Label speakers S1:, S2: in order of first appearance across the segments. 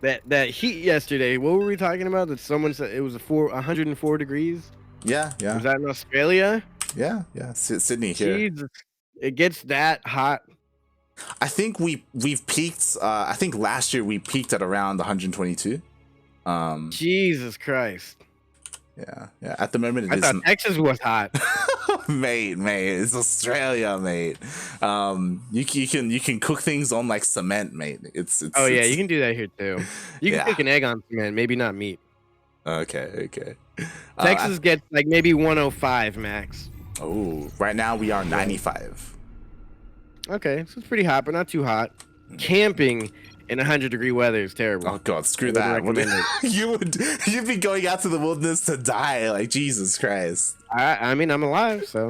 S1: That heat yesterday. What were we talking about? That someone said it was 104 degrees.
S2: Yeah, yeah.
S1: Was that in Australia?
S2: Yeah. Sydney here.
S1: Jesus, it gets that hot.
S2: I think we've peaked. I think last year we peaked at around 122.
S1: Jesus Christ.
S2: Yeah. At the moment,
S1: I thought Texas was hot.
S2: mate. It's Australia, mate. You can cook things on like cement, mate. It's
S1: You can do that here too. You can cook an egg on cement, maybe not meat.
S2: Okay.
S1: Texas gets like maybe 105 max.
S2: Oh, right now we are 95.
S1: Okay, so it's pretty hot, but not too hot. Camping in 100-degree weather is terrible.
S2: Oh God, screw that. You'd be going out to the wilderness to die, like Jesus Christ.
S1: I mean, I'm alive, so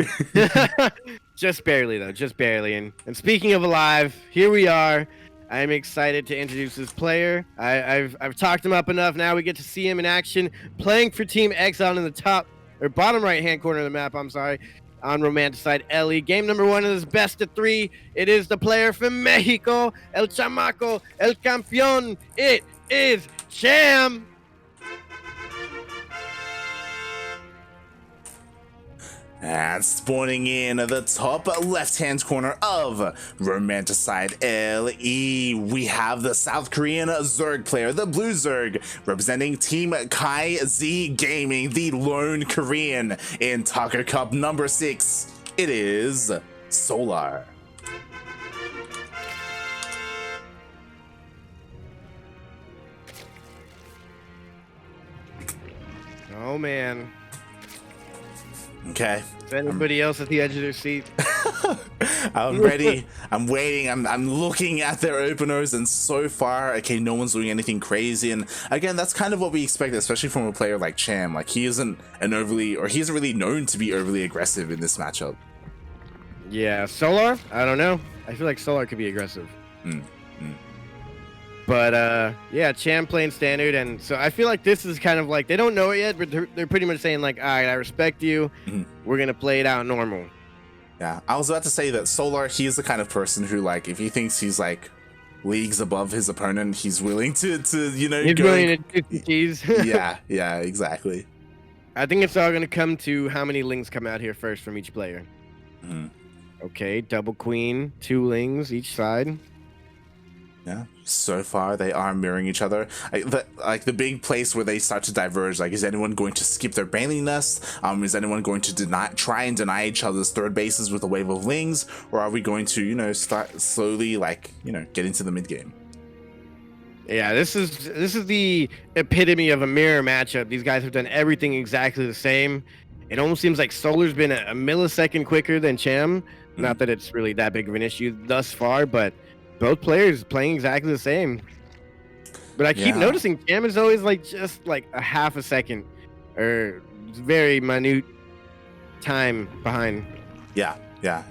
S1: just barely though, just barely. And speaking of alive, here we are. I'm excited to introduce this player. I've talked him up enough. Now we get to see him in action, playing for Team Exile in the top or bottom right-hand corner of the map. I'm sorry. On Romanticide Ellie. Game number 1 of this best of 3. It is the player from Mexico, El Chamaco, El Campeón. It is Cham.
S2: And spawning in at the top left-hand corner of Romanticide LE, we have the South Korean Zerg player, the Blue Zerg, representing Team KZ Gaming, the lone Korean in Taco Cup number 6. It is Solar.
S1: Oh man.
S2: Okay.
S1: Is anybody else at the edge of their seat?
S2: I'm ready. I'm waiting. I'm looking at their openers, and so far, okay, no one's doing anything crazy. And again, that's kind of what we expect, especially from a player like Cham. Like, he isn't he isn't really known to be overly aggressive in this matchup.
S1: Yeah, Solar? I don't know. I feel like Solar could be aggressive. But yeah, Cham playing standard, and so I feel like this is kind of like, they don't know it yet, but they're pretty much saying like, all right, I respect you. We're gonna play it out normal.
S2: Yeah, I was about to say that Solar, he's the kind of person who, like, if he thinks he's like leagues above his opponent, he's willing to you know,
S1: he's willing to do keys.
S2: yeah, exactly.
S1: I think it's all gonna come to how many lings come out here first from each player. Okay, double queen, 2 lings each side.
S2: Yeah, so far they are mirroring each other. Like the big place where they start to diverge, like, is anyone going to skip their Baneling Nest? Is anyone going to try and deny each other's third bases with a wave of lings? Or are we going to, you know, start slowly, like, you know, get into the mid game?
S1: Yeah, this is the epitome of a mirror matchup. These guys have done everything exactly the same. It almost seems like Solar's been a millisecond quicker than Cham. Not that it's really that big of an issue thus far, but both players playing exactly the same. But I keep noticing Cham is always like just like a half a second or very minute time behind.
S2: Yeah,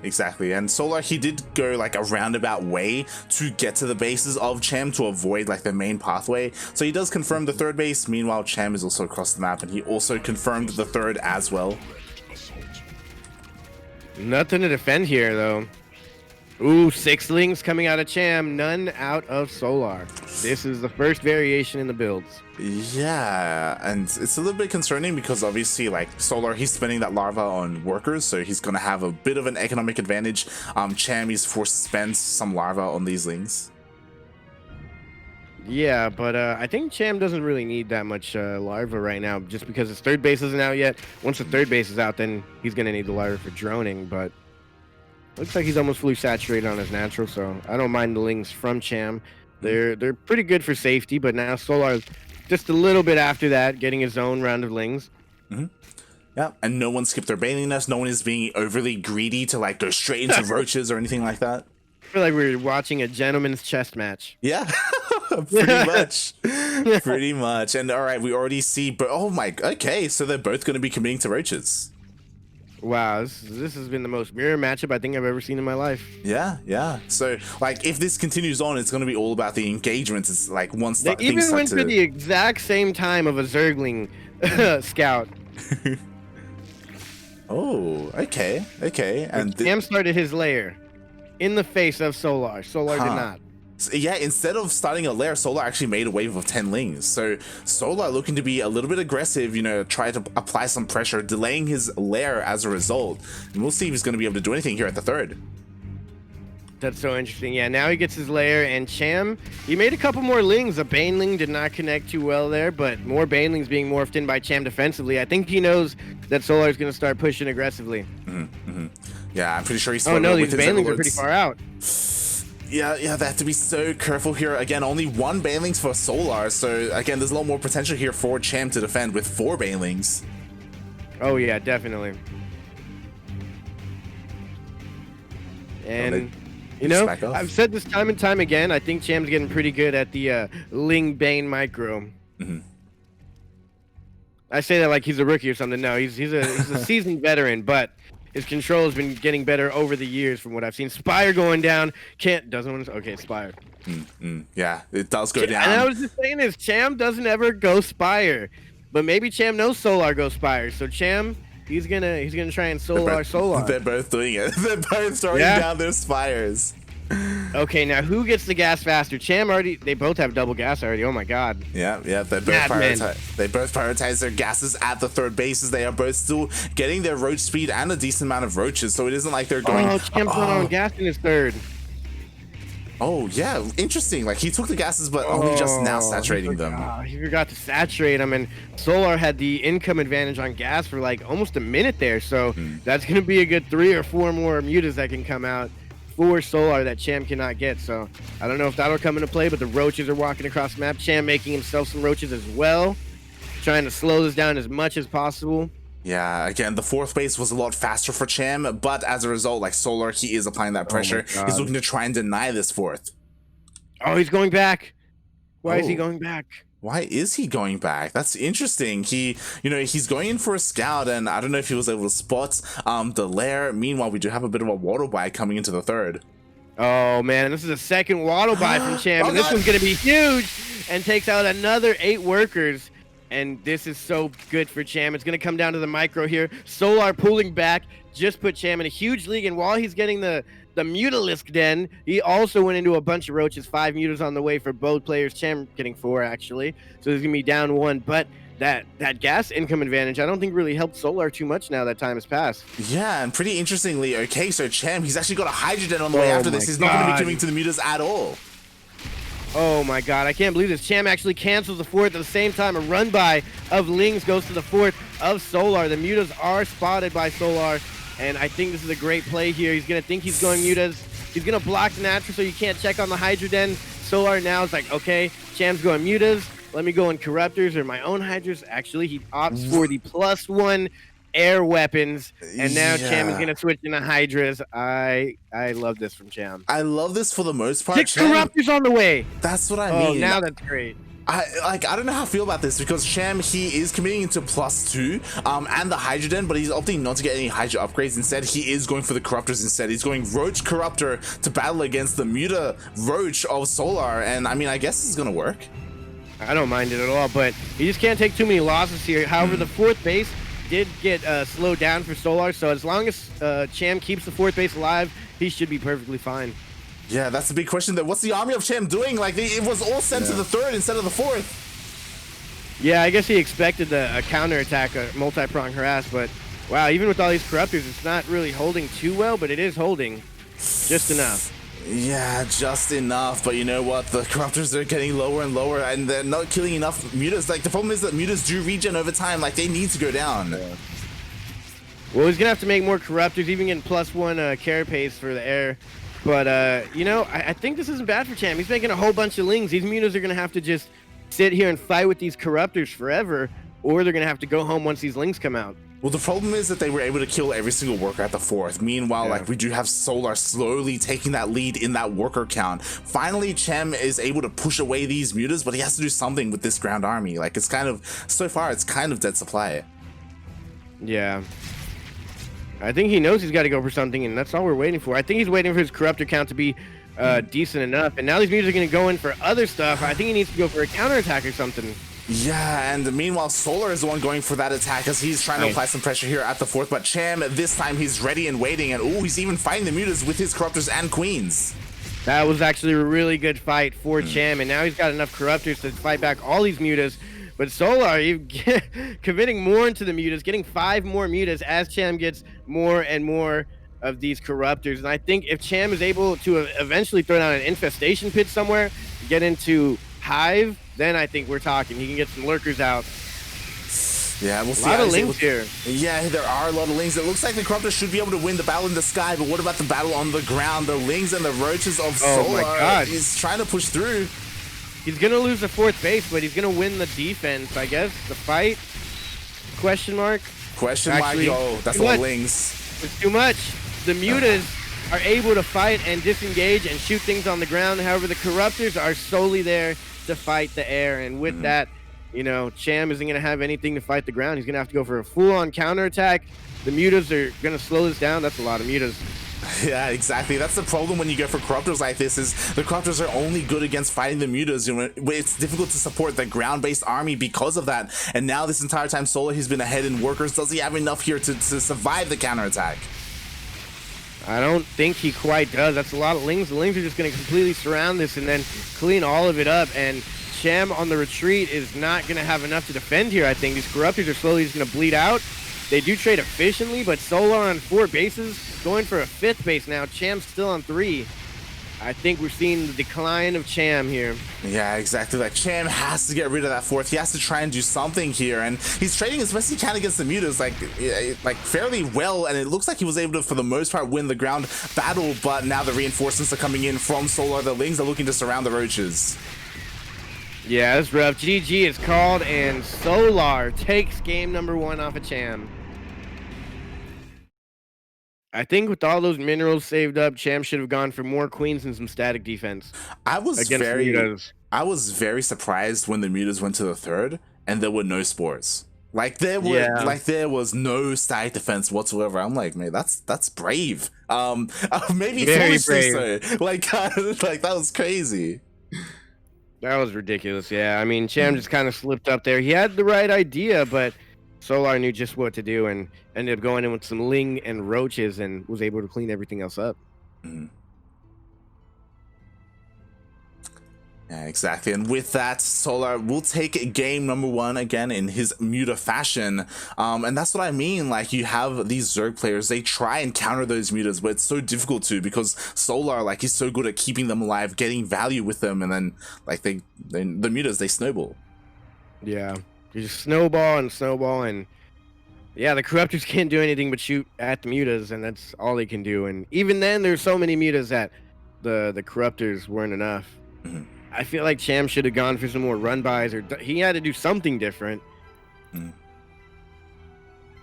S2: exactly. And Solar, he did go like a roundabout way to get to the bases of Cham to avoid like the main pathway. So he does confirm the third base. Meanwhile, Cham is also across the map, and he also confirmed the third as well.
S1: Nothing to defend here though. Ooh, 6 lings coming out of Cham, none out of Solar. This is the first variation in the builds.
S2: Yeah, and it's a little bit concerning because obviously, like, Solar, he's spending that larva on workers, so he's going to have a bit of an economic advantage. Cham is forced to spend some larva on these lings.
S1: Yeah, but I think Cham doesn't really need that much larva right now, just because his third base isn't out yet. Once the third base is out, then he's going to need the larva for droning, but looks like he's almost fully saturated on his natural, so I don't mind the lings from Cham. They're pretty good for safety, but now Solar just a little bit after that, getting his own round of lings.
S2: Yeah, and no one skipped their Baneling Nest. No one is being overly greedy to like go straight into roaches or anything like that.
S1: I feel like we're watching a gentleman's chess match.
S2: Yeah, pretty much. Pretty much. And all right, we already see, but oh my, okay, so they're both going to be committing to roaches.
S1: Wow, this has been the most mirror matchup I think I've ever seen in my life.
S2: Yeah. So, like, if this continues on, it's going to be all about the engagements. It's like once
S1: they even went to the exact same time of a Zergling scout.
S2: Oh, okay. And
S1: Cham started his lair in the face of Solar. Solar did not.
S2: Yeah, instead of starting a lair, Solar actually made a wave of 10 lings. So Solar looking to be a little bit aggressive, you know, try to apply some pressure, delaying his lair as a result. And we'll see if he's going to be able to do anything here at the third.
S1: That's so interesting. Yeah, now he gets his lair, and Cham, he made a couple more lings. A Baneling did not connect too well there, but more Banelings being morphed in by Cham defensively. I think he knows that Solar is going to start pushing aggressively.
S2: Yeah, I'm pretty sure he's...
S1: Oh no, these Banelings are pretty far out.
S2: Yeah, they have to be so careful here. Again, only 1 Banelings for Solar, so again, there's a lot more potential here for Cham to defend with 4 Banelings.
S1: Oh yeah, definitely. And... you know, I've said this time and time again, I think Cham's getting pretty good at the Ling Bane micro. I say that like he's a rookie or something. No, he's a seasoned veteran, but his control has been getting better over the years from what I've seen. Spire going down, doesn't want to, okay, Spire.
S2: Yeah, it does go down.
S1: And I was just saying this, Cham doesn't ever go Spire, but maybe Cham knows Solar goes Spire, so Cham... He's gonna try and Solar.
S2: They're both doing it. They're both throwing down their spires.
S1: Okay, now who gets the gas faster? Cham already. They both have double gas already. Oh my god.
S2: Yeah. They both prioritize their gases at the third bases. They are both still getting their roach speed and a decent amount of roaches. So it isn't like they're going.
S1: Oh, Cham's on gas in his third.
S2: Oh yeah, interesting. Like he took the gases, but only just now saturating them.
S1: He forgot to saturate them, and Solar had the income advantage on gas for like almost a minute there. So that's gonna be a good 3 or 4 more mutas that can come out for Solar that Cham cannot get. So I don't know if that'll come into play, but the roaches are walking across the map. Cham making himself some roaches as well, trying to slow this down as much as possible.
S2: Yeah, again, the 4th base was a lot faster for Cham, but as a result, like Solar, he is applying that pressure. He's looking to try and deny this 4th.
S1: Oh, he's going back. Why is he going back?
S2: Why is he going back? That's interesting. He's going in for a scout, and I don't know if he was able to spot the lair. Meanwhile, we do have a bit of a waddle buy coming into the 3rd.
S1: Oh man, this is a second waddle buy from Cham, and this one's gonna be huge, and takes out another 8 workers. And this is so good for Cham. It's going to come down to the micro here. Solar pulling back, just put Cham in a huge league. And while he's getting the Mutalisk den, he also went into a bunch of roaches. 5 mutas on the way for both players. Cham getting 4, actually. So he's going to be down 1. But that gas income advantage, I don't think really helped Solar too much now that time has passed.
S2: Yeah, and pretty interestingly, okay, so Cham, he's actually got a Hydra den on the way after this. He's not going to be giving to the mutas at all.
S1: Oh my god, I can't believe this. Cham actually cancels the 4th at the same time. A run by of Lings goes to the 4th of Solar. The mutas are spotted by Solar, and I think this is a great play here. He's going to think he's going mutas. He's going to block the natural so you can't check on the Hydra den. Solar now is like, okay, Cham's going mutas. Let me go in Corruptors or my own Hydras. Actually, he opts for the +1 air weapons, and now Cham is gonna switch into Hydras. I love this from Cham.
S2: I love this for the most part.
S1: 6 Corruptors on the way.
S2: That's what I
S1: mean.
S2: Oh,
S1: now that's great.
S2: I don't know how I feel about this, because Cham, he is committing into +2 and the Hydra den, but he's opting not to get any Hydra upgrades. Instead, he is going for the Corruptors instead. He's going Roach Corruptor to battle against the Muta Roach of Solar, and I mean, I guess it's gonna work.
S1: I don't mind it at all, but he just can't take too many losses here. However, the 4th base did get slowed down for Solar, so as long as Cham keeps the 4th base alive, he should be perfectly fine.
S2: Yeah, that's the big question. What's the army of Cham doing? Like, it was all sent to the 3rd instead of the 4th.
S1: Yeah, I guess he expected a counterattack, a multi-prong harass, but wow, even with all these Corruptors, it's not really holding too well, but it is holding just enough.
S2: Yeah, just enough, but you know what? The Corruptors are getting lower and lower, and they're not killing enough mutas. Like, the problem is that mutas do regen over time. Like, they need to go down.
S1: Yeah. Well, he's gonna have to make more Corruptors, even getting +1 carapace for the air. But you know, I think this isn't bad for Cham. He's making a whole bunch of Lings. These mutas are gonna have to just sit here and fight with these Corruptors forever, or they're gonna have to go home once these Lings come out.
S2: Well, the problem is that they were able to kill every single worker at the 4th. Meanwhile, like, we do have Solar slowly taking that lead in that worker count. Finally, Cham is able to push away these mutas, but he has to do something with this ground army. Like, it's kind of, so far, it's kind of dead supply.
S1: Yeah. I think he knows he's got to go for something, and that's all we're waiting for. I think he's waiting for his Corruptor count to be decent enough, and now these mutas are going to go in for other stuff. I think he needs to go for a counterattack or something.
S2: Yeah, and meanwhile, Solar is the one going for that attack as he's trying to apply some pressure here at the 4th, but Cham, this time, he's ready and waiting, and he's even fighting the mutas with his Corruptors and Queens.
S1: That was actually a really good fight for Cham, and now he's got enough corruptors to fight back all these mutas. But Solar, committing more into the mutas, getting 5 more mutas as Cham gets more and more of these corruptors. And I think if Cham is able to eventually throw down an infestation pit somewhere, get into Hive, then I think we're talking. He can get some lurkers out.
S2: Yeah, we'll see.
S1: A lot of lings here.
S2: Yeah, there are a lot of lings. It looks like the Corruptor should be able to win the battle in the sky, but what about the battle on the ground? The lings and the roaches of Solar.
S1: My God.
S2: He's trying to push through.
S1: He's going to lose the 4th base, but he's going to win the defense, I guess. The fight? Question mark?
S2: Question
S1: Actually,
S2: mark? Oh, that's a lot of lings.
S1: It's too much. The mutas are able to fight and disengage and shoot things on the ground. However, the corruptors are solely there to fight the air, and with that, you know, Cham isn't going to have anything to fight the ground. He's going to have to go for a full-on counterattack. The mutas are going to slow this down. That's a lot of mutas.
S2: Yeah, exactly. That's the problem when you go for corruptors like this, is the corruptors are only good against fighting the mutas. You know, it's difficult to support the ground-based army because of that. And now this entire time, Solar, he's been ahead in workers. Does he have enough here to survive the counterattack?
S1: I don't think he quite does. That's a lot of lings. The lings are just going to completely surround this and then clean all of it up. And Cham on the retreat is not going to have enough to defend here, I think. These corruptors are slowly just going to bleed out. They do trade efficiently, but Solar on 4 bases, going for a 5th base now. Cham's still on 3. I think we're seeing the decline of Cham here.
S2: Yeah, exactly. Like, Cham has to get rid of that 4th. He has to try and do something here, and he's trading as best he can against the mutas, like fairly well, and it looks like he was able to, for the most part, win the ground battle, but now the reinforcements are coming in from Solar. The lings are looking to surround the roaches.
S1: Yeah, it's rough. GG is called, and Solar takes game number 1 off of Cham. I think with all those minerals saved up, Cham should have gone for more queens and some static defense.
S2: I was very surprised when the mutas went to the 3rd and there were no spores. Like there was no static defense whatsoever. I'm like, man, that's brave. Maybe
S1: very
S2: foolishly
S1: brave.
S2: so. Like that was crazy.
S1: That was ridiculous. Yeah, I mean, Cham just kind of slipped up there. He had the right idea, but Solar knew just what to do and ended up going in with some ling and roaches and was able to clean everything else up.
S2: Yeah, exactly. And with that, Solar will take game number 1 again in his muta fashion. And that's what I mean. Like, you have these Zerg players, they try and counter those mutas, but it's so difficult to, because Solar, like, he's so good at keeping them alive, getting value with them, and then, like, the mutas, they snowball.
S1: Yeah. You just snowball, and yeah, the corruptors can't do anything but shoot at the mutas, and that's all they can do. And even then, there's so many mutas that the corruptors weren't enough. I feel like Cham should have gone for some more run bys, or he had to do something different.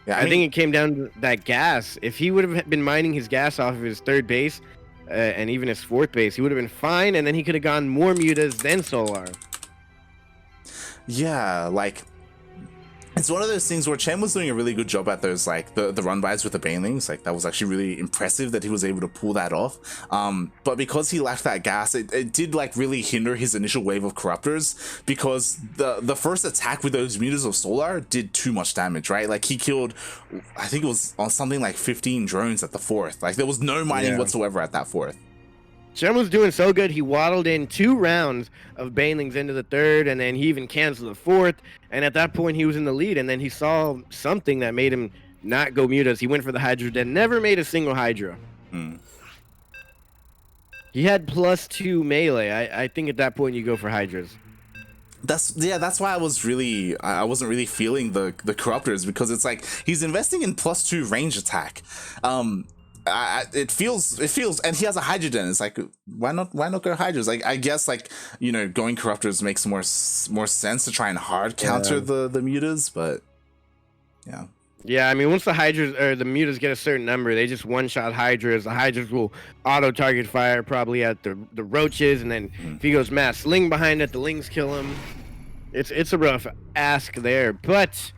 S1: Yeah, I think it came down to that gas. If he would have been mining his gas off of his 3rd base and even his 4th base, he would have been fine, and then he could have gone more mutas than Solar.
S2: Yeah, like, it's one of those things where Cham was doing a really good job at those, like, the run-bys with the banelings. Like, that was actually really impressive that he was able to pull that off. But because he lacked that gas, it did, like, really hinder his initial wave of corruptors, because the first attack with those mutas of Solar did too much damage, right? Like, he killed, I think it was on something like 15 drones at the 4th. Like, there was no mining whatsoever at that 4th.
S1: Cham was doing so good, he waddled in 2 rounds of banelings into the 3rd, and then he even canceled the 4th, and at that point he was in the lead, and then he saw something that made him not go mutas. He went for the Hydra Den, never made a single Hydra. He had +2 melee. I think at that point you go for Hydras.
S2: That's why I wasn't really feeling the corruptors, because it's like he's investing in +2 range attack. It feels, and he has a Hydra Den. It's like, why not go Hydras? Like, I guess, like, you know, going corruptors makes more sense to try and hard counter the mutas, but yeah, I
S1: mean, once the Hydras or the mutas get a certain number, they just one-shot Hydras. The Hydras will auto target fire probably at the roaches, and then if he goes mass ling behind it, the lings kill him. It's a rough ask there, but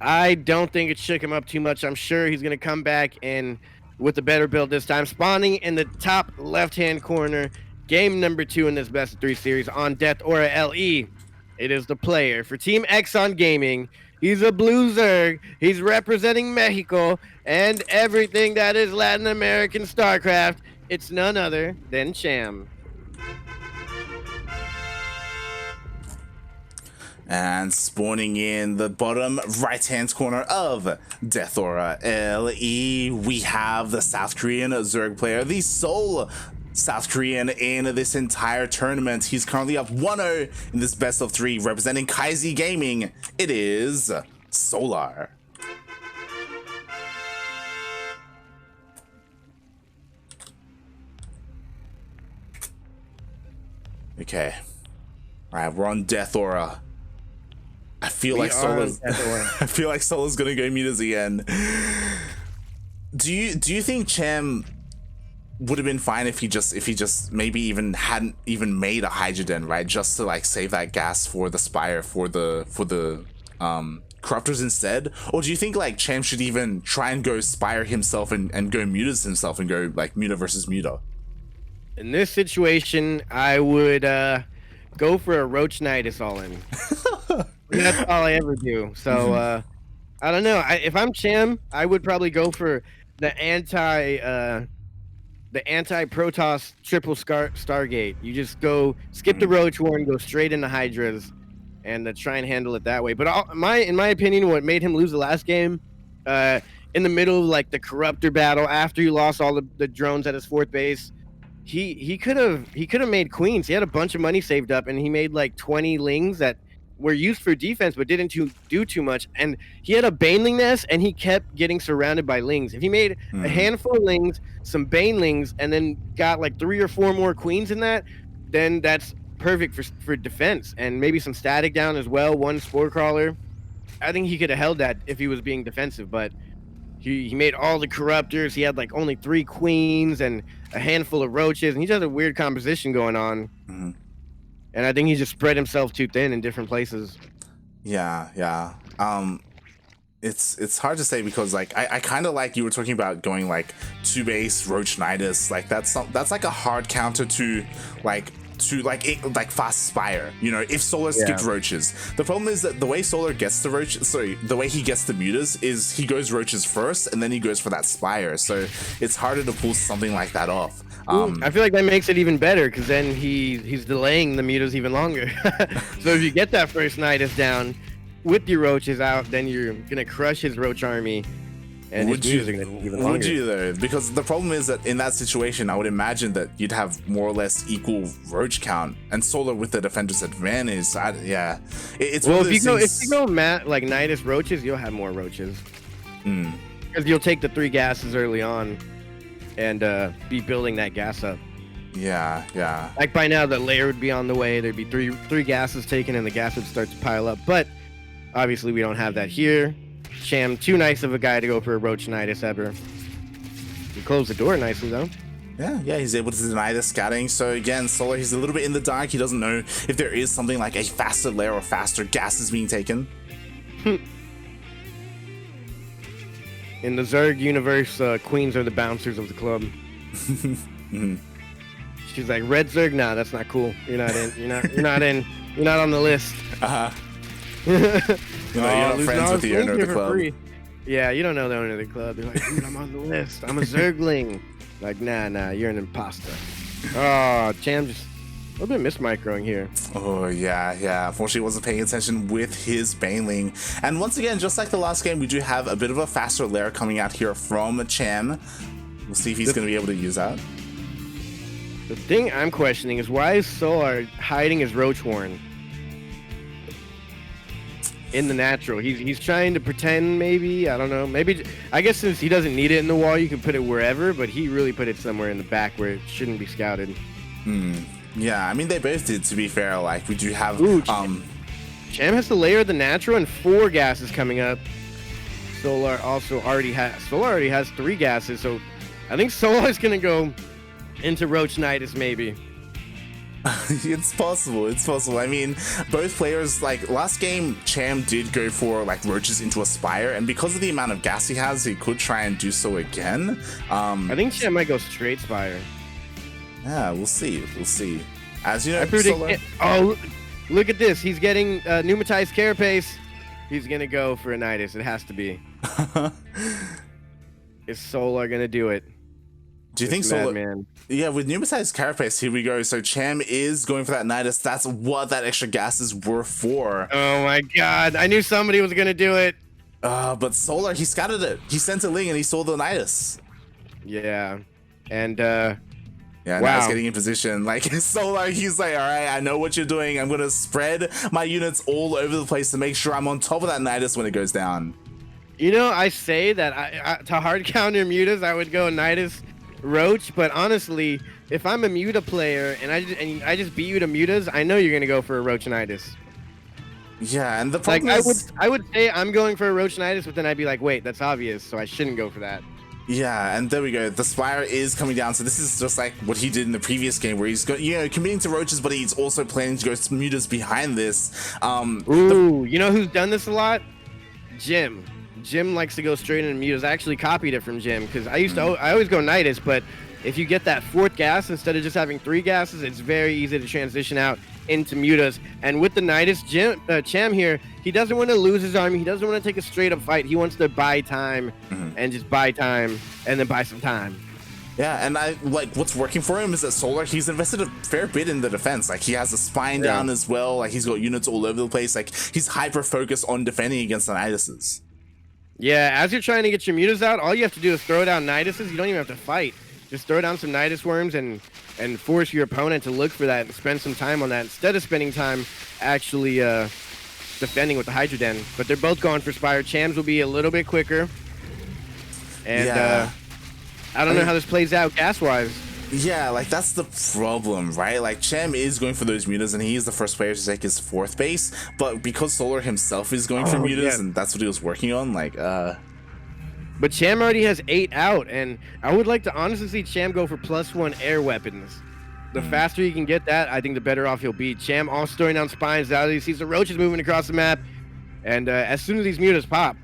S1: I don't think it shook him up too much. I'm sure he's gonna come back and with a better build this time, spawning in the top left-hand corner. Game number 2 in this best of 3 series on Death Aura LE. It is the player for Team Exxon Gaming. He's a blue Zerg. He's representing Mexico and everything that is Latin American StarCraft. It's none other than Cham.
S2: And spawning in the bottom right-hand corner of Death Aura LE, we have the South Korean Zerg player, the sole South Korean in this entire tournament. He's currently up 1-0 in this best of 3, representing KyZ Gaming. It is Solar. Okay. Alright, we're on Death Aura. I feel like Sola's gonna go mutas again. Do you think Cham would have been fine if he just maybe even hadn't even made a Hydrogen, right? Just to like save that gas for the Spire for the corruptors instead? Or do you think like Cham should even try and go Spire himself and go mutas himself and go like muta versus muta?
S1: In this situation, I would go for a Roach Nidus all in. That's all I ever do. So I don't know. If I'm Cham, I would probably go for the anti Protoss triple Stargate. You just go skip the Roach War and go straight into Hydras, and try and handle it that way. But in my opinion, what made him lose the last game, in the middle of like the Corruptor battle, after he lost all the drones at his 4th base, he could have made queens. He had a bunch of money saved up, and he made like 20 lings that were used for defense but didn't do too much. And he had a Baneling nest, and he kept getting surrounded by lings. If he made a handful of lings, some Banelings, and then got like 3 or 4 more queens in that, then that's perfect for defense. And maybe some static down as well, 1 spore crawler. I think he could have held that if he was being defensive, but he made all the corruptors. He had like only 3 queens and a handful of roaches, and he just had a weird composition going on. And I think he just spread himself too thin in different places.
S2: Yeah. It's hard to say because like I kind of like you were talking about going like 2 base Roach Nidus. Like that's like a hard counter to like fast Spire, you know, if Solar skipped roaches. The problem is that the way Solar gets the roach, the way he gets the mutas is he goes roaches first and then he goes for that Spire. So it's harder to pull something like that off.
S1: I feel like that makes it even better because then he's delaying the mutas even longer. So if you get that first Nidus down with your roaches out, then you're gonna crush his roach army. And would you
S2: though? Because the problem is that in that situation, I would imagine that you'd have more or less equal roach count, and Solar with the defender's advantage. It's
S1: well, if you go like Nidus roaches, you'll have more roaches because you'll take the 3 gases early on and be building that gas up.
S2: Yeah.
S1: Like by now, the layer would be on the way. There'd be three gases taken, and the gas would start to pile up. But obviously, we don't have that here. Cham, too nice of a guy to go for a Roach Nidus ever. He closed the door nicely, though.
S2: Yeah, he's able to deny the scouting. So again, Solar, he's a little bit in the dark. He doesn't know if there is something like a faster layer or faster gases being taken.
S1: In the Zerg universe, queens are the bouncers of the club. She's like, Red Zerg? Nah, that's not cool. You're not in. You're not on the list.
S2: You're not friends with the owner of the club.
S1: Yeah, you don't know the owner of the club. They're like, dude, I'm on the list. I'm a Zergling. Like, nah, you're an imposter. Oh, Cham just a little bit mismicroing here.
S2: Oh, yeah. Unfortunately, wasn't paying attention with his Baneling. And once again, just like the last game, we do have a bit of a faster layer coming out here from Cham. We'll see if he's going to be able to use that.
S1: The thing I'm questioning is why is Solar hiding his Roach Horn in the natural? He's trying to pretend, maybe. I don't know. Maybe, I guess since he doesn't need it in the wall, you can put it wherever, but he really put it somewhere in the back where it shouldn't be scouted.
S2: Yeah, I mean, they both did, to be fair. Like, we do have...
S1: Cham has to layer the natural and 4 gases coming up. Solar already has 3 gases, so I think Solar's going to go into Roach Nidus, maybe.
S2: It's possible. I mean, both players, like last game, Cham did go for like roaches into a Spire, and because of the amount of gas he has, he could try and do so again.
S1: I think Cham might go straight Spire.
S2: Yeah, we'll see. As you know,
S1: oh, look at this. He's getting pneumatized carapace. He's gonna go for a Nidus. It has to be. Is Solar gonna do it?
S2: Do you think Solar? Yeah, with pneumatized carapace, here we go. So Cham is going for that Nidus. That's what that extra gases were for.
S1: Oh my god, I knew somebody was gonna do it.
S2: But Solar, he scouted it. He sent a Ling and he saw the Nidus.
S1: Yeah, and
S2: yeah,
S1: wow.
S2: Now he's getting in position. Like Solar, he's like, all right, I know what you're doing. I'm gonna spread my units all over the place to make sure I'm on top of that Nidus when it goes down.
S1: You know, I say that to hard counter Mutas, I would go Nidus Roach, but honestly, if I'm a Muta player and I just beat you to Mutas, I know you're gonna go for a Roach Nidus.
S2: Yeah, and the problem
S1: like
S2: is,
S1: I would say I'm going for a Roach Nidus, but then I'd be like, wait, that's obvious, so I shouldn't go for that.
S2: Yeah, and there we go. The Spire is coming down, so this is just like what he did in the previous game, where he's committing to Roaches, but he's also planning to go Mutas behind this.
S1: Ooh, you know who's done this a lot? Jim. Jim likes to go straight into Mutas. I actually copied it from Jim because I always go Nidus, but if you get that 4th gas instead of just having 3 gases, it's very easy to transition out into Mutas. And with the Nidus, Cham here, he doesn't want to lose his army. He doesn't want to take a straight up fight. He wants to buy time and just buy time and then buy some time.
S2: Yeah, and I like what's working for him is that Solar, he's invested a fair bit in the defense. Like he has a spine down as well. Like he's got units all over the place. Like he's hyper focused on defending against the Niduses.
S1: Yeah, as you're trying to get your Mutas out, all you have to do is throw down Niduses. You don't even have to fight. Just throw down some Nidus worms and force your opponent to look for that and spend some time on that instead of spending time actually defending with the Hydra Den. But they're both going for Spire. Cham's will be a little bit quicker. And I don't know how this plays out gas-wise.
S2: Yeah, like that's the problem, right? Like Cham is going for those Mutas and he is the first player to take his 4th base, but because Solar himself is going for Mutas and that's what he was working on, like
S1: But Cham already has 8 out, and I would like to honestly see Cham go for +1 air weapons. The faster you can get that, I think the better off he'll be. Cham also throwing down spines out. He sees the Roaches moving across the map, and as soon as these Mutas pop,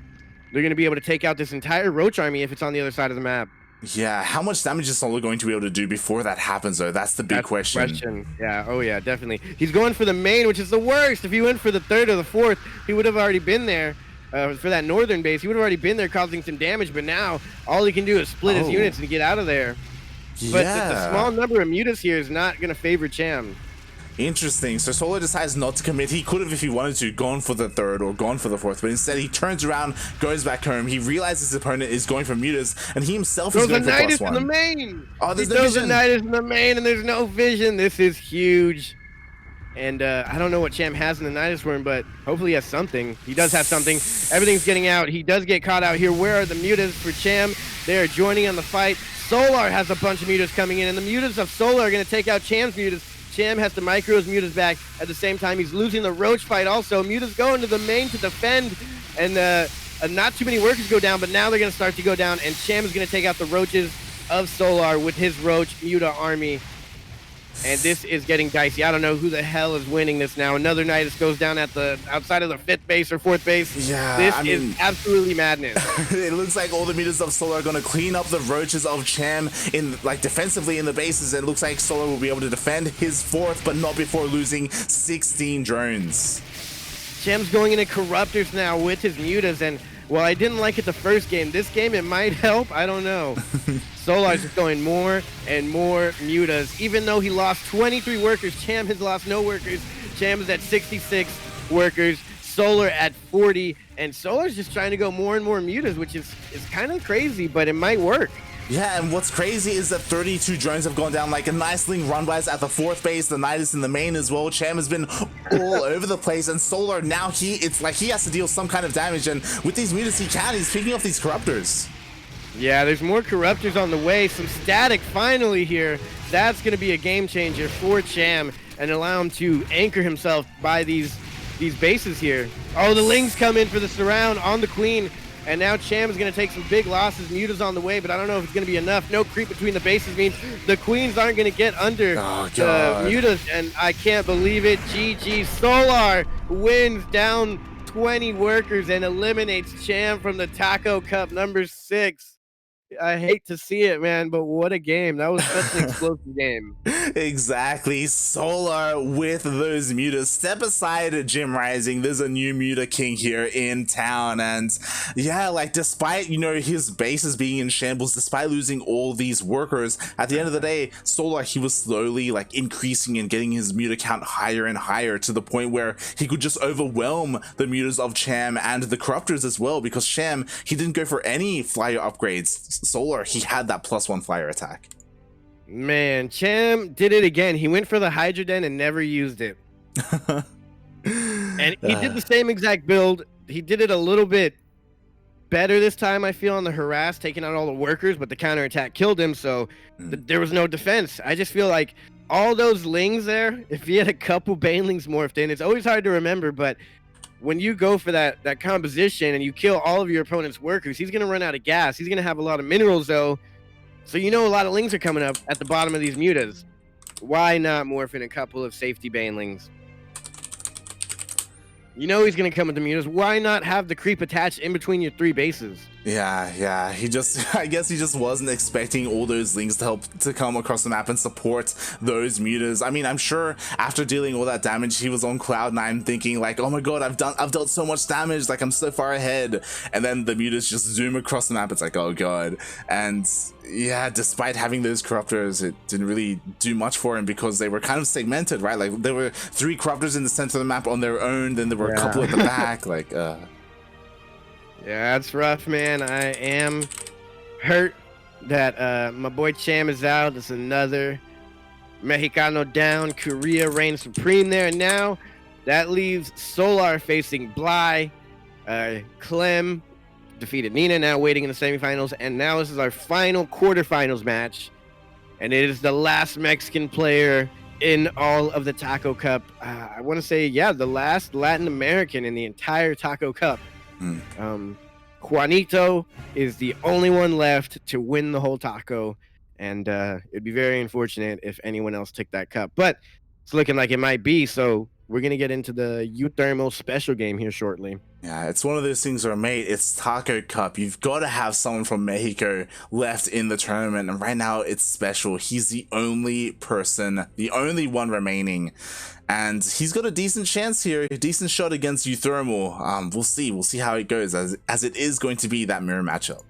S1: they're going to be able to take out this entire Roach army if it's on the other side of the map.
S2: Yeah, how much damage is Solar going to be able to do before that happens, though? That's the big question.
S1: Yeah, oh yeah, definitely. He's going for the main, which is the worst. If he went for the 3rd or the 4th, he would have already been there. For that northern base, he would have already been there causing some damage, but now all he can do is split his units and get out of there. But the small number of Mutas here is not going to favor Cham.
S2: Interesting. So Solar decides not to commit. He could have, if he wanted to, gone for the 3rd or gone for the 4th, but instead he turns around, goes back home. He realizes his opponent is going for Mutas, and he himself is going for +1.
S1: Nidus in the main.
S2: Oh, there's
S1: no vision. Nidus in the main, and there's no vision. This is huge. And I don't know what Cham has in the Nidus worm, but hopefully he has something. He does have something. Everything's getting out. He does get caught out here. Where are the Mutas for Cham? They are joining on the fight. Solar has a bunch of Mutas coming in, and the Mutas of Solar are going to take out Cham's Mutas. Cham has to micro his Mutas back. At the same time, he's losing the Roach fight also. Mutas go into the main to defend, and not too many workers go down, but now they're going to start to go down, and Cham is going to take out the Roaches of Solar with his Roach Muta army. And this is getting dicey. I don't know who the hell is winning this now. Another Nidus goes down at the outside of the 5th base or 4th base.
S2: Yeah,
S1: this is absolutely madness.
S2: It looks like all the Mutas of Solar are going to clean up the Roaches of Cham in defensively in the bases. It looks like Solar will be able to defend his 4th, but not before losing 16 drones.
S1: Cham's going into Corruptors now with his Mutas, and well, I didn't like it the first game. This game, it might help. I don't know. Solar's just going more and more Mutas. Even though he lost 23 workers, Cham has lost no workers. Cham is at 66 workers. Solar at 40. And Solar's just trying to go more and more Mutas, which is kind of crazy, but it might work.
S2: Yeah, and what's crazy is that 32 drones have gone down, like a nice Ling run-bys at the 4th base, the Nidus in the main as well. Cham has been all over the place, and Solar now it's like he has to deal some kind of damage, and with these Mutas he's picking off these Corruptors.
S1: Yeah, there's more Corruptors on the way. Some static finally here. That's going to be a game changer for Cham and allow him to anchor himself by these bases here. Oh, the Lings come in for the surround on the Queen. And now Cham is going to take some big losses. Muta's on the way, but I don't know if it's going to be enough. No creep between the bases means the Queens aren't going to get under the Mutas, and I can't believe it. GG. Solar wins down 20 workers and eliminates Cham from the Taco Cup number 6. I hate to see it, man, but what a game. That was such an explosive game.
S2: Exactly. Solar with those mutas. Step aside, Jim Rising. There's a new muta king here in town. And yeah, like despite, you know, his bases being in shambles, despite losing all these workers, at the end of the day, Solar, he was slowly like increasing and getting his muta count higher and higher to the point where he could just overwhelm the mutas of Cham and the corruptors as well, because Cham, he didn't go for any flyer upgrades. Solar, he had that +1 flyer attack.
S1: Man, Cham did it again. He went for the Hydra Den and never used it. And he did the same exact build. He did it a little bit better this time, I feel, on the harass, taking out all the workers, but the counterattack killed him, so there was no defense. I just feel like all those Lings there, if he had a couple Banelings morphed in, it's always hard to remember, but when you go for that composition and you kill all of your opponent's workers, he's going to run out of gas. He's going to have a lot of minerals, though. So you know a lot of Lings are coming up at the bottom of these mutas. Why not morph in a couple of safety Banelings? You know he's going to come with the mutas. Why not have the creep attached in between your 3 bases?
S2: Yeah, he just, I guess he just wasn't expecting all those Lings to help to come across the map and support those mutas. I mean, I'm sure after dealing all that damage, he was on cloud 9 thinking like, oh my god, I've dealt so much damage, like I'm so far ahead. And then the mutas just zoom across the map. It's like, oh god. And yeah, despite having those corruptors, it didn't really do much for him because they were kind of segmented, right? Like there were 3 corruptors in the center of the map on their own, then there were a couple at the back, like
S1: Yeah, that's rough, man. I am hurt that my boy Cham is out. It's another Mexicano down. Korea reigns supreme there. And now that leaves Solar facing Bly. Clem defeated Nina, now waiting in the semifinals. And now this is our final quarterfinals match. And it is the last Mexican player in all of the Taco Cup. I want to say, yeah, the last Latin American in the entire Taco Cup. Juanito is the only one left to win the whole taco, and it'd be very unfortunate if anyone else took that cup, but it's looking like it might be. So we're gonna get into the Uthermal special game here shortly.
S2: Yeah, it's one of those things where, mate, it's Taco Cup. You've got to have someone from Mexico left in the tournament, and right now it's special. He's the only person, the only one remaining, and he's got a decent chance here, a decent shot against Uthermal. We'll see how it goes, as it is going to be that mirror matchup.